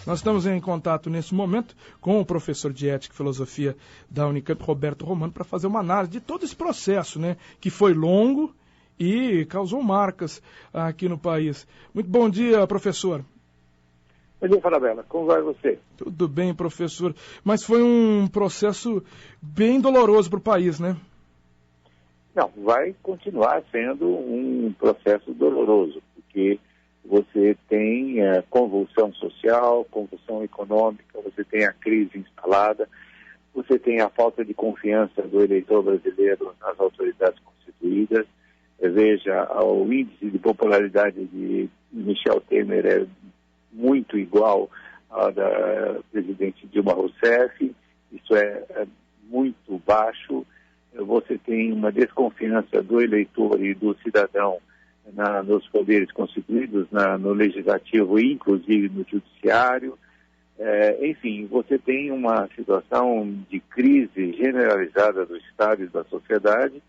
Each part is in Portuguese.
Nós estamos em contato nesse momento com o professor de Ética e Filosofia da Unicamp, Roberto Romano, para fazer uma análise de todo esse processo, né, que foi longo e causou marcas aqui no país. Muito bom dia, professor. Bom dia, Farabella. Como vai você? Tudo bem, professor. Mas foi um processo bem doloroso para o país, né? Não, vai continuar sendo um processo doloroso, porque você tem convulsão social, convulsão econômica, você tem a crise instalada, você tem a falta de confiança do eleitor brasileiro nas autoridades constituídas. Veja, o índice de popularidade de Michel Temer é muito igual ao da presidente Dilma Rousseff, isso é muito baixo. Você tem uma desconfiança do eleitor e do cidadão nos poderes constituídos, no legislativo e inclusive no judiciário. Enfim, você tem uma situação de crise generalizada do Estado e da sociedade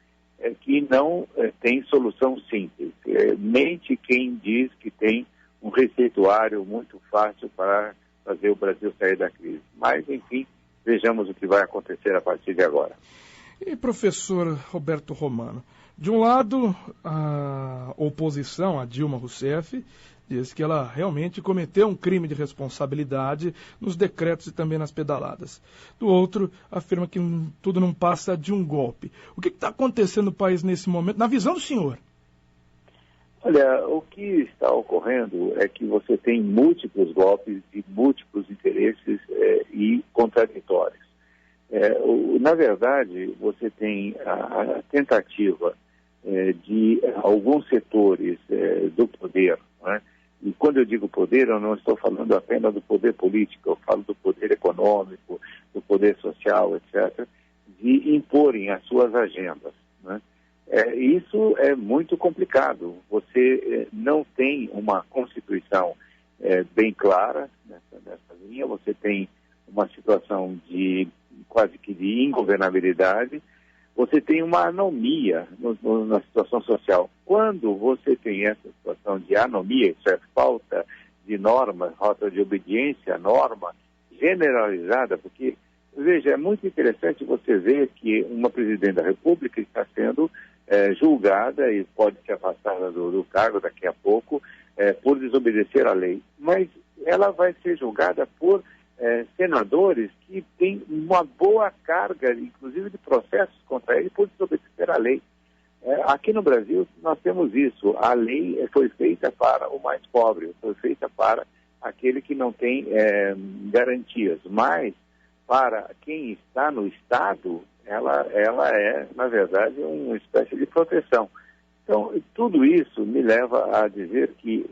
que não tem solução simples. Mente quem diz que tem um receituário muito fácil para fazer o Brasil sair da crise. Mas, enfim, vejamos o que vai acontecer a partir de agora. E, professor Roberto Romano, de um lado, a oposição, a Dilma Rousseff, diz que ela realmente cometeu um crime de responsabilidade nos decretos e também nas pedaladas. Do outro, afirma que tudo não passa de um golpe. O que está acontecendo no país nesse momento, na visão do senhor? Olha, o que está ocorrendo é que você tem múltiplos golpes de múltiplos interesses e contraditórios. Na verdade, você tem a tentativa de alguns setores do poder, né? E quando eu digo poder, eu não estou falando apenas do poder político, eu falo do poder econômico, do poder social, etc., de imporem as suas agendas, né? Isso é muito complicado. Você não tem uma Constituição bem clara nessa linha, você tem uma situação de quase que de ingovernabilidade, você tem uma anomia na situação social. Quando você tem essa situação de anomia, isso é falta de norma, falta de obediência à norma generalizada, porque, veja, é muito interessante você ver que uma presidente da República está sendo julgada e pode ser afastada do cargo daqui a pouco por desobedecer à lei. Mas ela vai ser julgada por senadores que têm uma boa carga, inclusive de processos contra ele, por desobedecer à lei. Aqui no Brasil nós temos isso. A lei foi feita para o mais pobre, foi feita para aquele que não tem garantias. Mas para quem está no Estado, ela é, na verdade, uma espécie de proteção. Então, tudo isso me leva a dizer que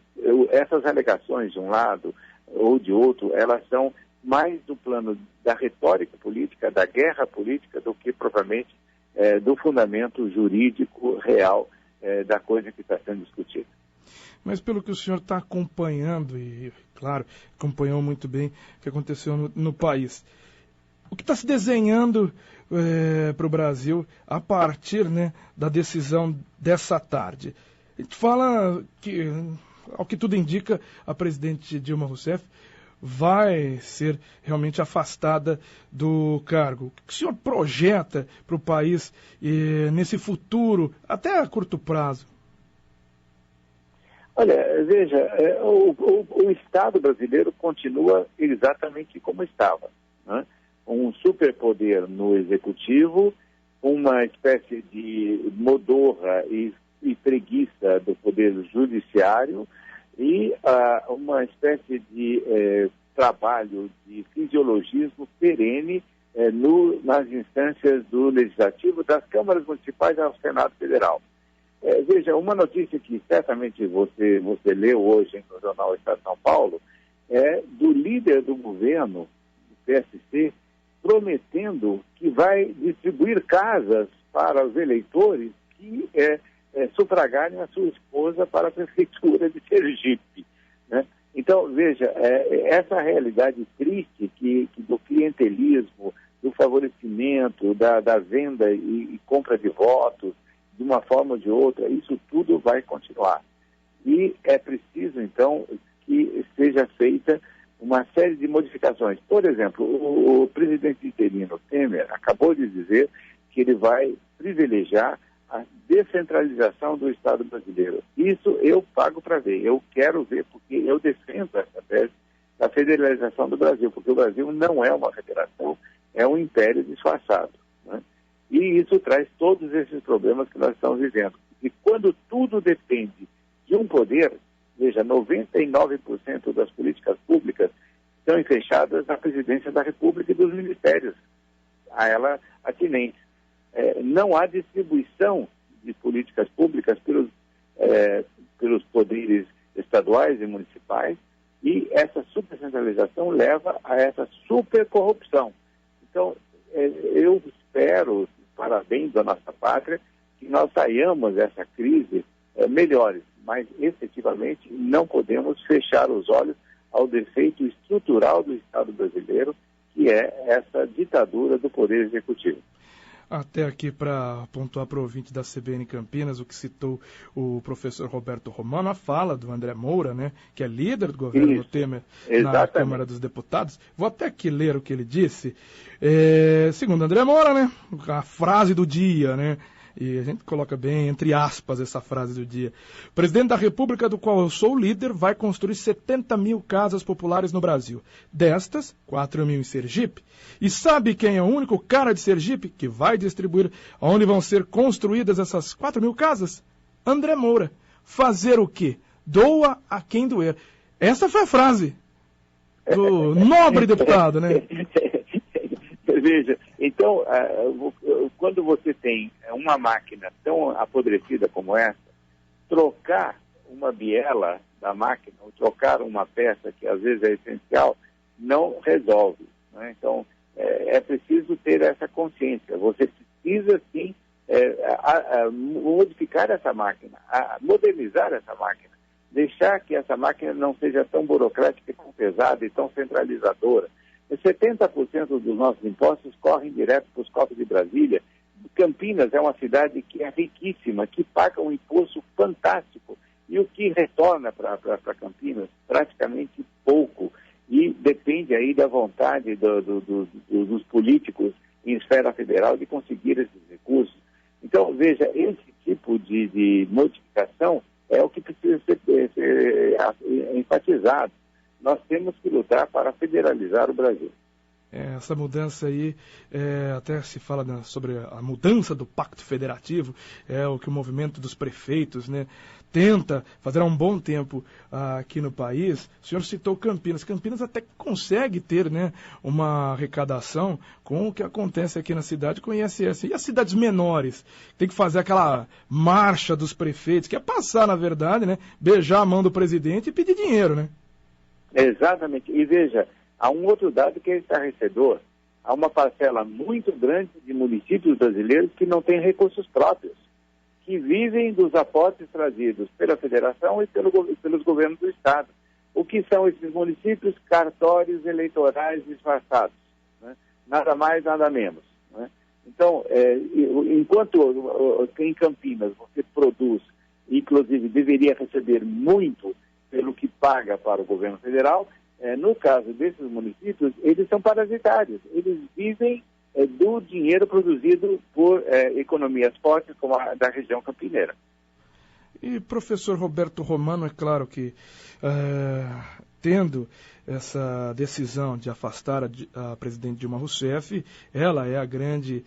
essas alegações de um lado ou de outro, elas são mais do plano da retórica política, da guerra política, do que propriamente do fundamento jurídico real da coisa que está sendo discutida. Mas pelo que o senhor está acompanhando, e claro, acompanhou muito bem o que aconteceu no país, o que está se desenhando para o Brasil a partir, né, da decisão dessa tarde? A gente fala que, ao que tudo indica, a presidente Dilma Rousseff vai ser realmente afastada do cargo. O que o senhor projeta para o país nesse futuro, até a curto prazo? Olha, veja, o Estado brasileiro continua exatamente como estava, né? Um superpoder no executivo, uma espécie de modorra e preguiça do poder judiciário e uma espécie de trabalho de fisiologismo perene nas instâncias do Legislativo, das câmaras municipais ao Senado Federal. Veja, uma notícia que certamente você leu hoje no jornal Estado de São Paulo é do líder do governo, do PSC, prometendo que vai distribuir casas para os eleitores que sufragarem a sua esposa para a prefeitura de Sergipe, né? Então, veja, essa realidade triste do clientelismo, do favorecimento, da venda e compra de votos, de uma forma ou de outra, isso tudo vai continuar. E é preciso, então, que seja feita uma série de modificações. Por exemplo, o presidente interino Temer acabou de dizer que ele vai privilegiar a descentralização do Estado brasileiro. Isso eu pago para ver, eu quero ver, porque eu defendo essa tese da federalização do Brasil, porque o Brasil não é uma federação, é um império disfarçado, né? E isso traz todos esses problemas que nós estamos vivendo. E quando tudo depende de um poder, veja, 99% das políticas públicas estão fechadas na presidência da República e dos ministérios a ela atinentes. Não há distribuição de políticas públicas pelos poderes estaduais e municipais, e essa supercentralização leva a essa supercorrupção. Então, eu espero, para bem da nossa pátria, que nós saiamos dessa crise melhores, mas efetivamente não podemos fechar os olhos ao defeito estrutural do Estado brasileiro, que é essa ditadura do Poder Executivo. Até aqui para pontuar para o ouvinte da CBN Campinas, o que citou o professor Roberto Romano, a fala do André Moura, né, que é líder do governo Temer na Câmara dos Deputados. Vou até aqui ler o que ele disse. Segundo André Moura, né, a frase do dia, né, e a gente coloca bem entre aspas essa frase do dia. O presidente da República, do qual eu sou líder, vai construir 70 mil casas populares no Brasil. Destas, 4 mil em Sergipe. E sabe quem é o único cara de Sergipe que vai distribuir onde vão ser construídas essas 4 mil casas? André Moura. Fazer o quê? Doa a quem doer. Essa foi a frase do nobre deputado, né? Veja, então, quando você tem uma máquina tão apodrecida como essa, trocar uma biela da máquina, ou trocar uma peça que às vezes é essencial, não resolve, né? Então, é preciso ter essa consciência. Você precisa, sim, modificar essa máquina, modernizar essa máquina, deixar que essa máquina não seja tão burocrática, tão pesada e tão centralizadora. 70% dos nossos impostos correm direto para os cofres de Brasília. Campinas é uma cidade que é riquíssima, que paga um imposto fantástico. E o que retorna para Campinas? Praticamente pouco. E depende aí da vontade dos políticos em esfera federal de conseguir esses recursos. Então, veja, esse tipo de modificação é o que precisa ser enfatizado. Nós temos que lutar para federalizar o Brasil. Essa mudança aí, até se fala sobre a mudança do Pacto Federativo, é o que o movimento dos prefeitos, né, tenta fazer há um bom tempo aqui no país. O senhor citou Campinas. Campinas até consegue ter, né, uma arrecadação com o que acontece aqui na cidade com o ISS. E as cidades menores? Tem que fazer aquela marcha dos prefeitos, que é passar, na verdade, né, beijar a mão do presidente e pedir dinheiro, né? Exatamente. E veja, há um outro dado que é estarrecedor. Há uma parcela muito grande de municípios brasileiros que não têm recursos próprios, que vivem dos aportes trazidos pela federação e pelos governos do Estado. O que são esses municípios? Cartórios eleitorais disfarçados, né? Nada mais, nada menos, né? Então, enquanto em Campinas você produz, inclusive deveria receber muito pelo que paga para o governo federal, no caso desses municípios, eles são parasitários. Eles vivem do dinheiro produzido por economias fortes como a da região campineira. E professor Roberto Romano, é claro que tendo essa decisão de afastar a presidente Dilma Rousseff, ela é a grande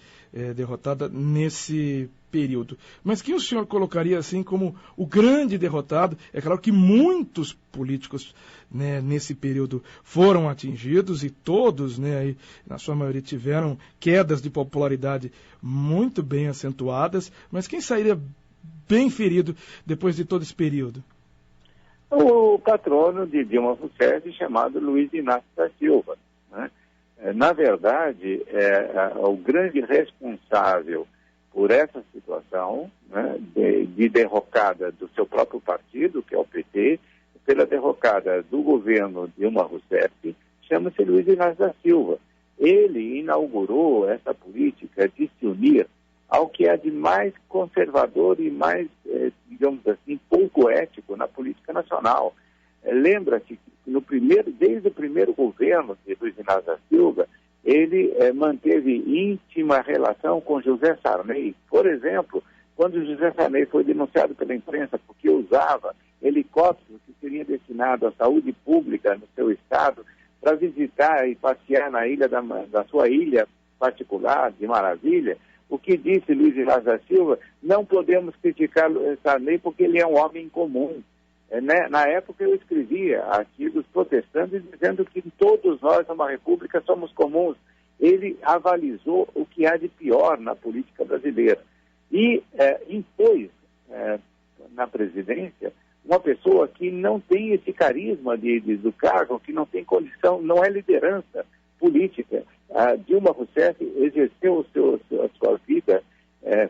derrotada nesse período. Mas quem o senhor colocaria assim como o grande derrotado? É claro que muitos políticos, né, nesse período foram atingidos e todos, né, aí, na sua maioria tiveram quedas de popularidade muito bem acentuadas, mas quem sairia bem ferido depois de todo esse período? O patrono de Dilma Rousseff, chamado Luiz Inácio da Silva, né? Na verdade, o grande responsável por essa situação, né, de derrocada do seu próprio partido, que é o PT, pela derrocada do governo Dilma Rousseff, chama-se Luiz Inácio da Silva. Ele inaugurou essa política de se unir ao que há de mais conservador e mais, digamos assim, pouco ético na política nacional. Lembra-se que desde o primeiro governo de Luiz Inácio da Silva, ele manteve íntima relação com José Sarney. Por exemplo, quando José Sarney foi denunciado pela imprensa porque usava helicópteros que seriam destinados à saúde pública no seu estado para visitar e passear na ilha da sua ilha particular, de Maravilha, o que disse Luiz Inácio da Silva: não podemos criticar Sarney porque ele é um homem comum. Na época eu escrevia artigos protestando e dizendo que todos nós, numa república, somos comuns. Ele avalizou o que há de pior na política brasileira e impôs na presidência uma pessoa que não tem esse carisma do cargo, que não tem condição, não é liderança política. Dilma Rousseff exerceu a sua vida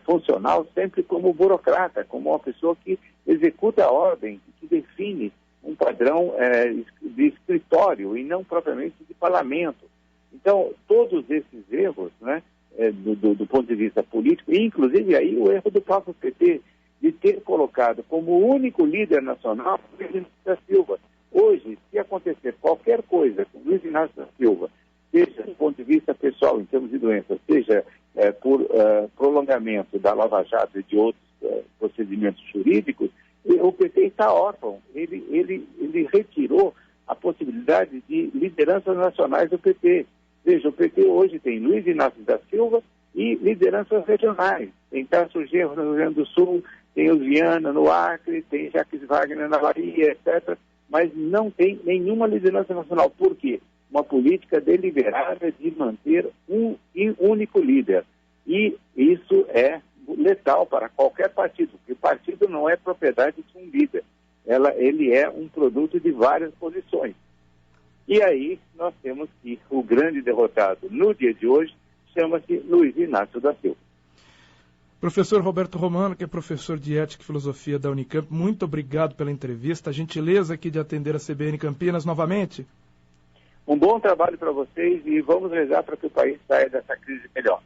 funcional sempre como burocrata, como uma pessoa que executa a ordem, que define um padrão de escritório e não propriamente de parlamento. Então, todos esses erros, né, do ponto de vista político, e inclusive aí o erro do próprio PT, de ter colocado como único líder nacional Luiz Inácio da Silva. Hoje, se acontecer qualquer coisa com Luiz Inácio da Silva, seja do ponto de vista pessoal, em termos de doença, seja por prolongamento da Lava Jato e de outros procedimentos jurídicos, o PT está órfão. Ele retirou a possibilidade de lideranças nacionais do PT. Veja, o PT hoje tem Luiz Inácio da Silva e lideranças regionais. Tem Tasso Genro no Rio Grande do Sul, tem o Viana no Acre, tem Jacques Wagner na Bahia, etc. Mas não tem nenhuma liderança nacional. Por quê? Uma política deliberada de manter um único líder. E isso é letal para qualquer partido, porque o partido não é propriedade de um líder. Ele é um produto de várias posições. E aí nós temos que o grande derrotado no dia de hoje chama-se Luiz Inácio da Silva. Professor Roberto Romano, que é professor de Ética e Filosofia da Unicamp, muito obrigado pela entrevista, a gentileza aqui de atender a CBN Campinas novamente. Um bom trabalho para vocês e vamos rezar para que o país saia dessa crise melhor.